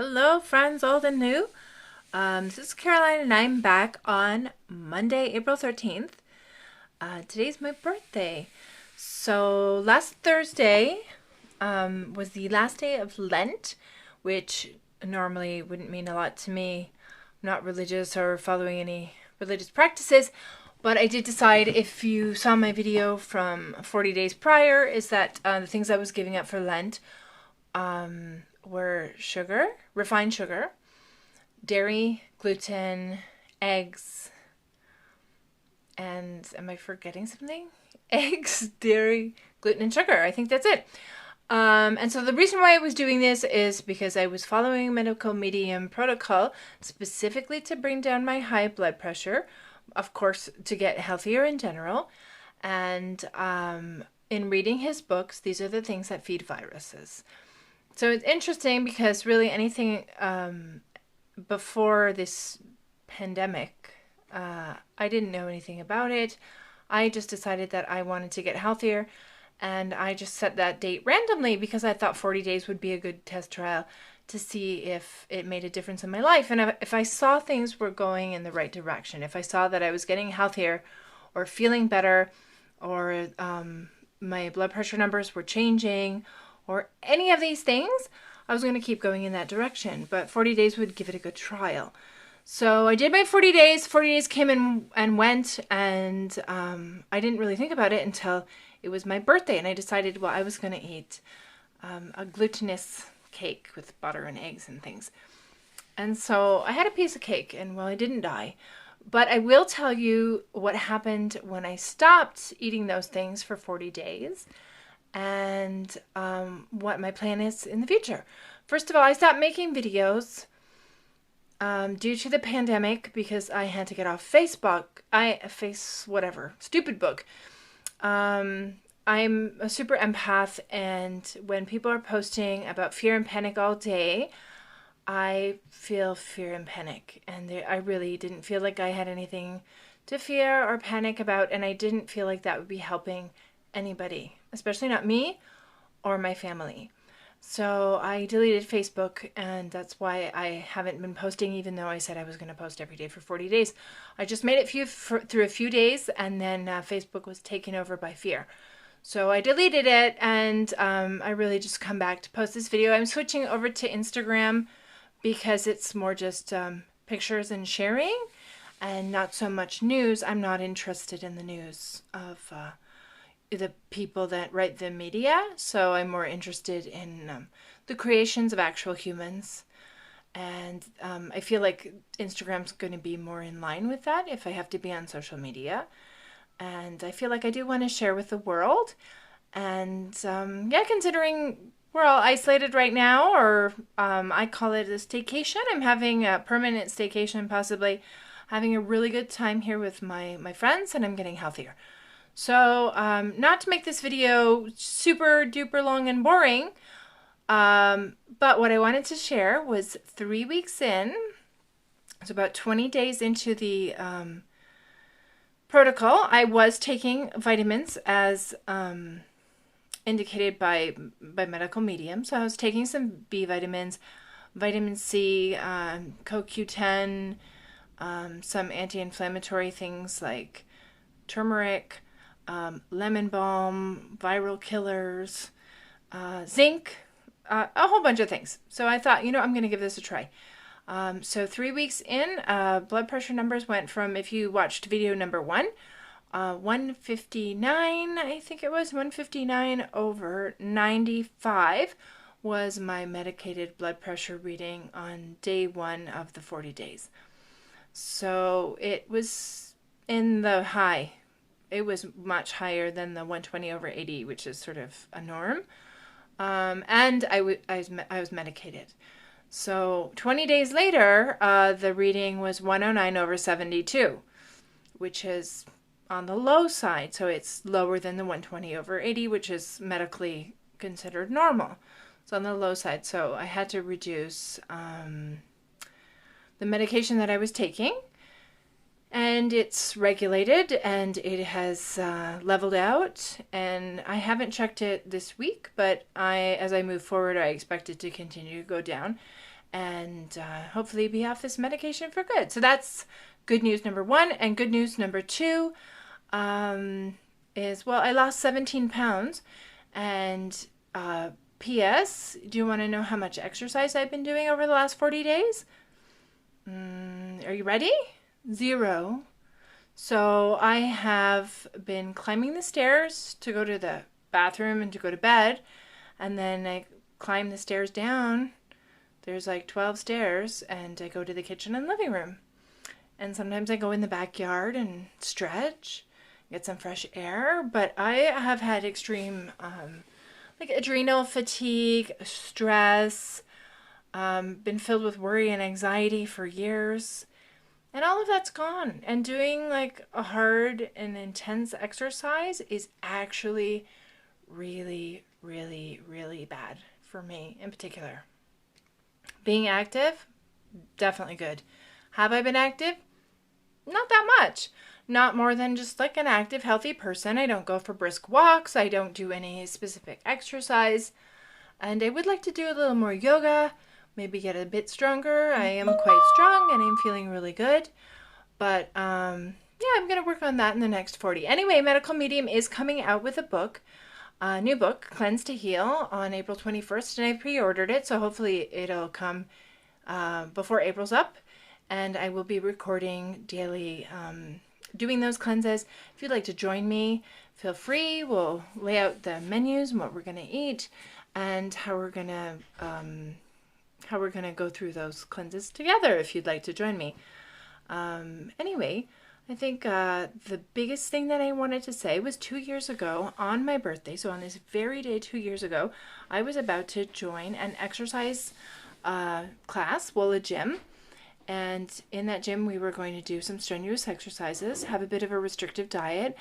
Hello, friends, old and new. This is Caroline, and I'm back on Monday, April 13th. Today's my birthday. So, last Thursday was the last day of Lent, which normally wouldn't mean a lot to me. I'm not religious or following any religious practices, but I did decide, if you saw my video from 40 days prior, is that the things I was giving up for Lent were sugar, refined sugar, dairy, gluten, eggs, and am I forgetting something? Eggs, dairy, gluten, and sugar. I think that's it. And so the reason why I was doing this is because I was following medical medium protocol specifically to bring down my high blood pressure, of course, to get healthier in general. And in reading his books, these are the things that feed viruses. So it's interesting because really anything before this pandemic, I didn't know anything about it. I just decided that I wanted to get healthier, and I just set that date randomly because I thought 40 days would be a good test trial to see if it made a difference in my life. And if I saw things were going in the right direction, if I saw that I was getting healthier or feeling better, or my blood pressure numbers were changing, or any of these things, I was going to keep going in that direction. But 40 days would give it a good trial. So I did my 40 days. 40 days came in and went, and I didn't really think about it until it was my birthday, and I decided, well, I was going to eat a glutinous cake with butter and eggs and things. And so I had a piece of cake, and well, I didn't die. But I will tell you what happened when I stopped eating those things for 40 days, and what my plan is in the future. First of all, I stopped making videos due to the pandemic because I had to get off Facebook. Stupid book. I'm a super empath, and when people are posting about fear and panic all day, I feel fear and panic, and I really didn't feel like I had anything to fear or panic about, and I didn't feel like that would be helping anybody, especially not me or my family. So I deleted Facebook, and that's why I haven't been posting, even though I said I was going to post every day for 40 days. I just made it through a few days, and then Facebook was taken over by fear. So I deleted it, and I really just come back to post this video. I'm switching over to Instagram because it's more just pictures and sharing and not so much news. I'm not interested in the news of the people that write the media, so I'm more interested in the creations of actual humans. And I feel like Instagram's going to be more in line with that if I have to be on social media. And I feel like I do want to share with the world. And considering we're all isolated right now, or I call it a staycation. I'm having a permanent staycation, possibly having a really good time here with my friends, and I'm getting healthier. So, not to make this video super duper long and boring, but what I wanted to share was 3 weeks in, it's about 20 days into the protocol. I was taking vitamins as indicated by medical medium. So I was taking some B vitamins, vitamin C, CoQ10, some anti-inflammatory things like turmeric, lemon balm, viral killers, zinc, a whole bunch of things. So I thought, I'm going to give this a try. So 3 weeks in, blood pressure numbers went from, if you watched video number 1, 159, I think it was, 159 over 95 was my medicated blood pressure reading on day 1 of the 40 days. So it was in the high. It was much higher than the 120 over 80, which is sort of a norm. And I was medicated. So 20 days later, the reading was 109 over 72, which is on the low side. So it's lower than the 120 over 80, which is medically considered normal. It's on the low side. So I had to reduce the medication that I was taking. And it's regulated, and it has leveled out, and I haven't checked it this week, but as I move forward, I expect it to continue to go down. and hopefully be off this medication for good. So that's good news number one. And good news number two is, well, I lost 17 pounds. And P.S., do you want to know how much exercise I've been doing over the last 40 days? Are you ready? 0. So I have been climbing the stairs to go to the bathroom and to go to bed. And then I climb the stairs down. There's like 12 stairs, and I go to the kitchen and living room. And sometimes I go in the backyard and stretch, get some fresh air. But I have had extreme like adrenal fatigue, stress, been filled with worry and anxiety for years. And all of that's gone. And doing like a hard and intense exercise is actually really, really, really bad for me in particular. Being active, definitely good. Have I been active? Not that much. Not more than just like an active, healthy person. I don't go for brisk walks. I don't do any specific exercise. And I would like to do a little more yoga, maybe get a bit stronger. I am quite strong and I'm feeling really good. But yeah, I'm going to work on that in the next 40. Anyway, Medical Medium is coming out with a book, a new book, Cleanse to Heal, on April 21st. And I pre-ordered it, so hopefully it'll come before April's up. And I will be recording daily, doing those cleanses. If you'd like to join me, feel free. We'll lay out the menus and what we're going to eat and how we're going to go through those cleanses together if you'd like to join me. Anyway, I think the biggest thing that I wanted to say was 2 years ago on my birthday, so on this very day 2 years ago, I was about to join an exercise class, well, a gym. And in that gym, we were going to do some strenuous exercises, have a bit of a restrictive diet,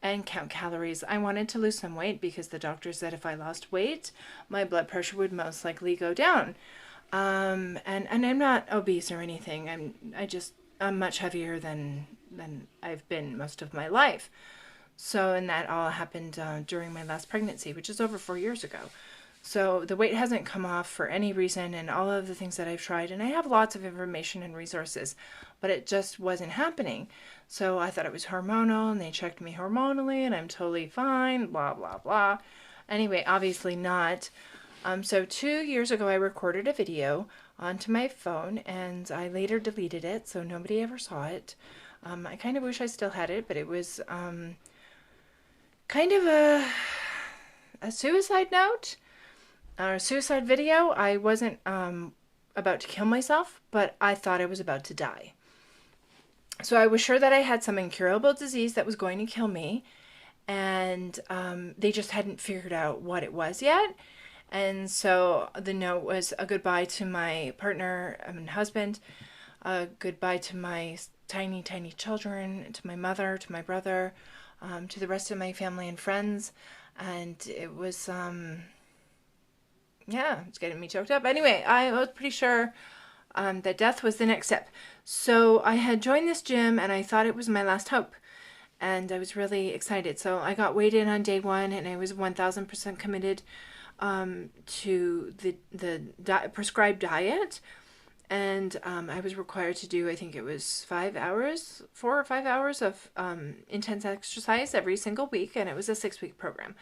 and count calories. I wanted to lose some weight because the doctor said if I lost weight, my blood pressure would most likely go down. And I'm not obese or anything. I'm much heavier than I've been most of my life. So, and that all happened during my last pregnancy, which is over 4 years ago. So the weight hasn't come off for any reason, and all of the things that I've tried, and I have lots of information and resources, but it just wasn't happening. So I thought it was hormonal, and they checked me hormonally, and I'm totally fine, blah, blah, blah. Anyway, obviously not. So 2 years ago, I recorded a video onto my phone, and I later deleted it, so nobody ever saw it. I kind of wish I still had it, but it was kind of a suicide note. Our suicide video. I wasn't about to kill myself, but I thought I was about to die. So I was sure that I had some incurable disease that was going to kill me, and they just hadn't figured out what it was yet. And so the note was a goodbye to my partner and husband, a goodbye to my tiny, tiny children, to my mother, to my brother, to the rest of my family and friends. And it was... yeah, it's getting me choked up. Anyway, I was pretty sure that death was the next step. So I had joined this gym, and I thought it was my last hope. And I was really excited. So I got weighed in on day 1, and I was 1,000% committed to the prescribed diet. And I was required to do, I think it was 4 or 5 hours of intense exercise every single week, and it was a 6-week program.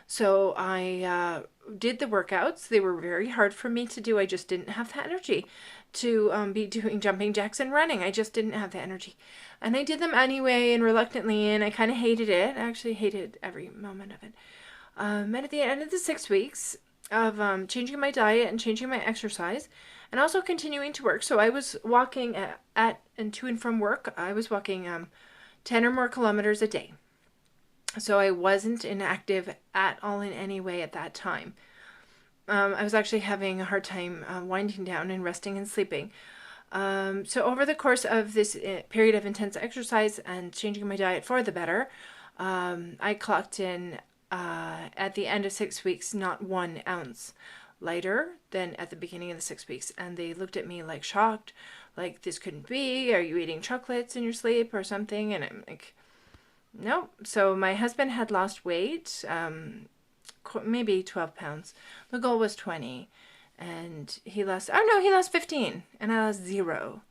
So I did the workouts. They were very hard for me to do. I just didn't have the energy to be doing jumping jacks and running. I just didn't have the energy. And I did them anyway and reluctantly, and I kind of hated it. I actually hated every moment of it. And at the end of the 6 weeks of changing my diet and changing my exercise and also continuing to work. So I was walking at and to and from work. I was walking 10 or more kilometers a day. So I wasn't inactive at all in any way at that time. I was actually having a hard time winding down and resting and sleeping. So over the course of this period of intense exercise and changing my diet for the better, I clocked in at the end of 6 weeks, not 1 ounce lighter than at the beginning of the 6 weeks. And they looked at me like shocked, like, this couldn't be. Are you eating chocolates in your sleep or something? And I'm like... no. So my husband had lost weight, maybe 12 pounds. The goal was 20. and he lost, oh no, he lost 15 and I lost zero.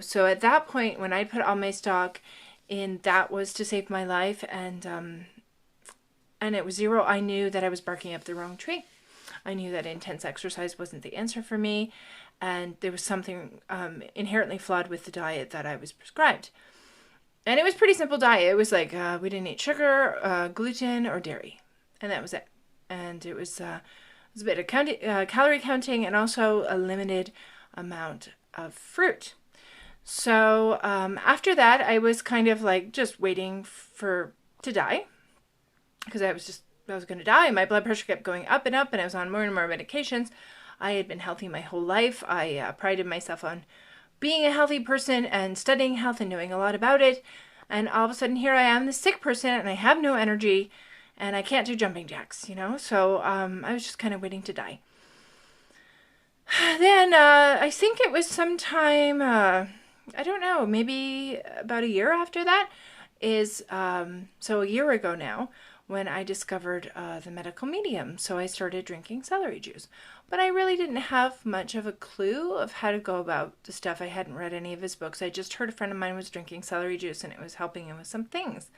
So at that point, when I put all my stock in, that was to save my life, and it was zero, I knew that I was barking up the wrong tree. I knew that intense exercise wasn't the answer for me, and there was something inherently flawed with the diet that I was prescribed. And it was a pretty simple diet. It was like we didn't eat sugar, gluten, or dairy, and that was it. And it was a bit of calorie counting, and also a limited amount of fruit. So after that, I was kind of like just waiting to die, because I was going to die. My blood pressure kept going up, and I was on more and more medications. I had been healthy my whole life. I prided myself on being a healthy person and studying health and knowing a lot about it. And all of a sudden, here I am, the sick person, and I have no energy, and I can't do jumping jacks, So I was just kind of waiting to die. Then I think it was sometime, I don't know, maybe about a year after that, so a year ago now, when I discovered the medical medium. So I started drinking celery juice. But I really didn't have much of a clue of how to go about the stuff. I hadn't read any of his books. I just heard a friend of mine was drinking celery juice, and it was helping him with some things.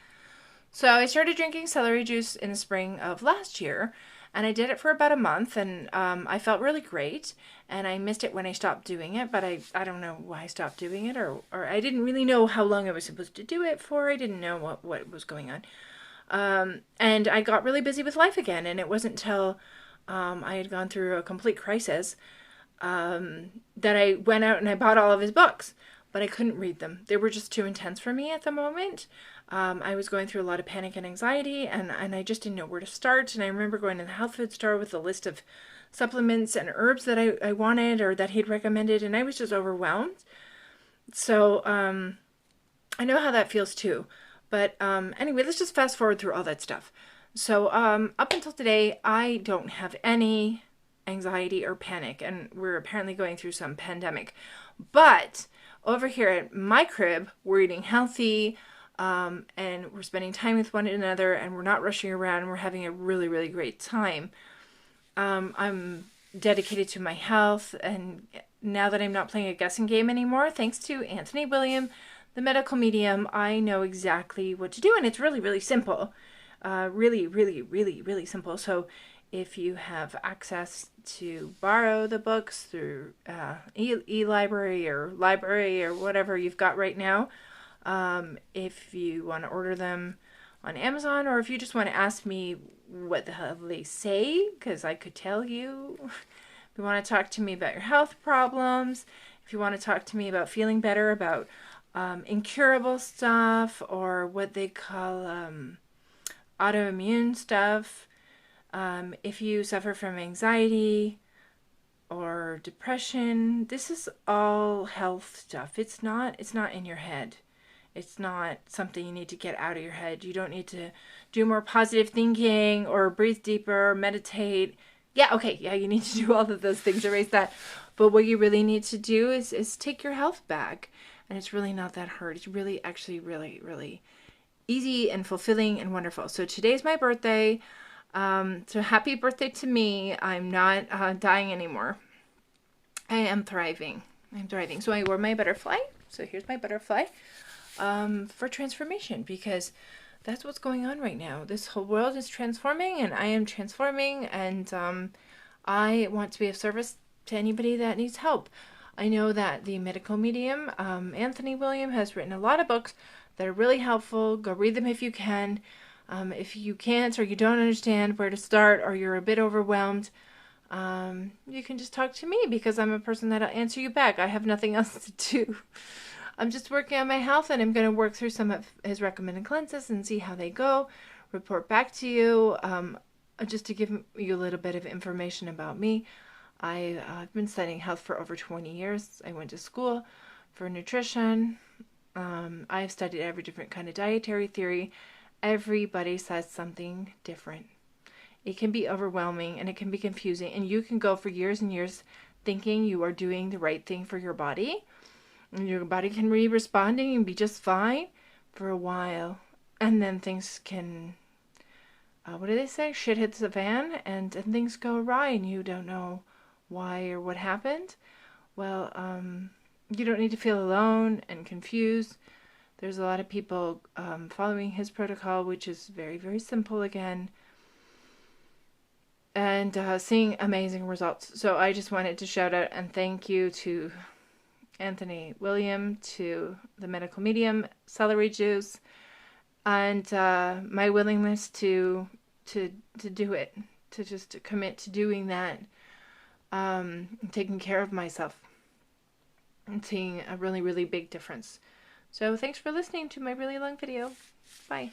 So I started drinking celery juice in the spring of last year, and I did it for about a month, and I felt really great, and I missed it when I stopped doing it, but I don't know why I stopped doing it, or I didn't really know how long I was supposed to do it for. I didn't know what was going on. And I got really busy with life again, and it wasn't until I had gone through a complete crisis that I went out and I bought all of his books, but I couldn't read them. They were just too intense for me at the moment. I was going through a lot of panic and anxiety, and I just didn't know where to start. And I remember going to the health food store with a list of supplements and herbs that I wanted or that he'd recommended, and I was just overwhelmed. So I know how that feels too. But anyway, let's just fast forward through all that stuff. So up until today, I don't have any anxiety or panic, and we're apparently going through some pandemic. But over here at my crib, we're eating healthy, and we're spending time with one another, and we're not rushing around, and we're having a really, really great time. I'm dedicated to my health, and now that I'm not playing a guessing game anymore, thanks to Anthony William, the medical medium, I know exactly what to do, and it's really, really simple. Really, really, really, really simple. So if you have access to borrow the books through e-library or library or whatever you've got right now, if you want to order them on Amazon, or if you just want to ask me what the hell they say, because I could tell you. If you want to talk to me about your health problems, if you want to talk to me about feeling better about incurable stuff, or what they call autoimmune stuff, if you suffer from anxiety or depression, this is all health stuff. It's not in your head. It's not something you need to get out of your head. You don't need to do more positive thinking or breathe deeper or meditate. Yeah, okay, yeah, you need to do all of those things, erase that. But what you really need to do is take your health back. And it's really not that hard. It's really, actually, really, really easy and fulfilling and wonderful. So today's my birthday. So happy birthday to me. I'm not dying anymore. I am thriving. I'm thriving. So I wore my butterfly. So here's my butterfly for transformation, because that's what's going on right now. This whole world is transforming, and I am transforming, and I want to be of service to anybody that needs help. I know that the medical medium, Anthony William, has written a lot of books that are really helpful. Go read them if you can. If you can't, or you don't understand where to start, or you're a bit overwhelmed, you can just talk to me, because I'm a person that'll answer you back. I have nothing else to do. I'm just working on my health, and I'm going to work through some of his recommended cleanses and see how they go, report back to you, just to give you a little bit of information about me. I've been studying health for over 20 years. I went to school for nutrition. I've studied every different kind of dietary theory. Everybody says something different. It can be overwhelming, and it can be confusing, and you can go for years and years thinking you are doing the right thing for your body, and your body can be responding and be just fine for a while, and then things can, what do they say? Shit hits the fan, and things go awry, and you don't know why or what happened, well, you don't need to feel alone and confused. There's a lot of people following his protocol, which is very, very simple again, and seeing amazing results. So I just wanted to shout out and thank you to Anthony William, to the medical medium, celery juice, and my willingness to do it, to just commit to doing that, taking care of myself, and seeing a really, really big difference. So thanks for listening to my really long video. Bye.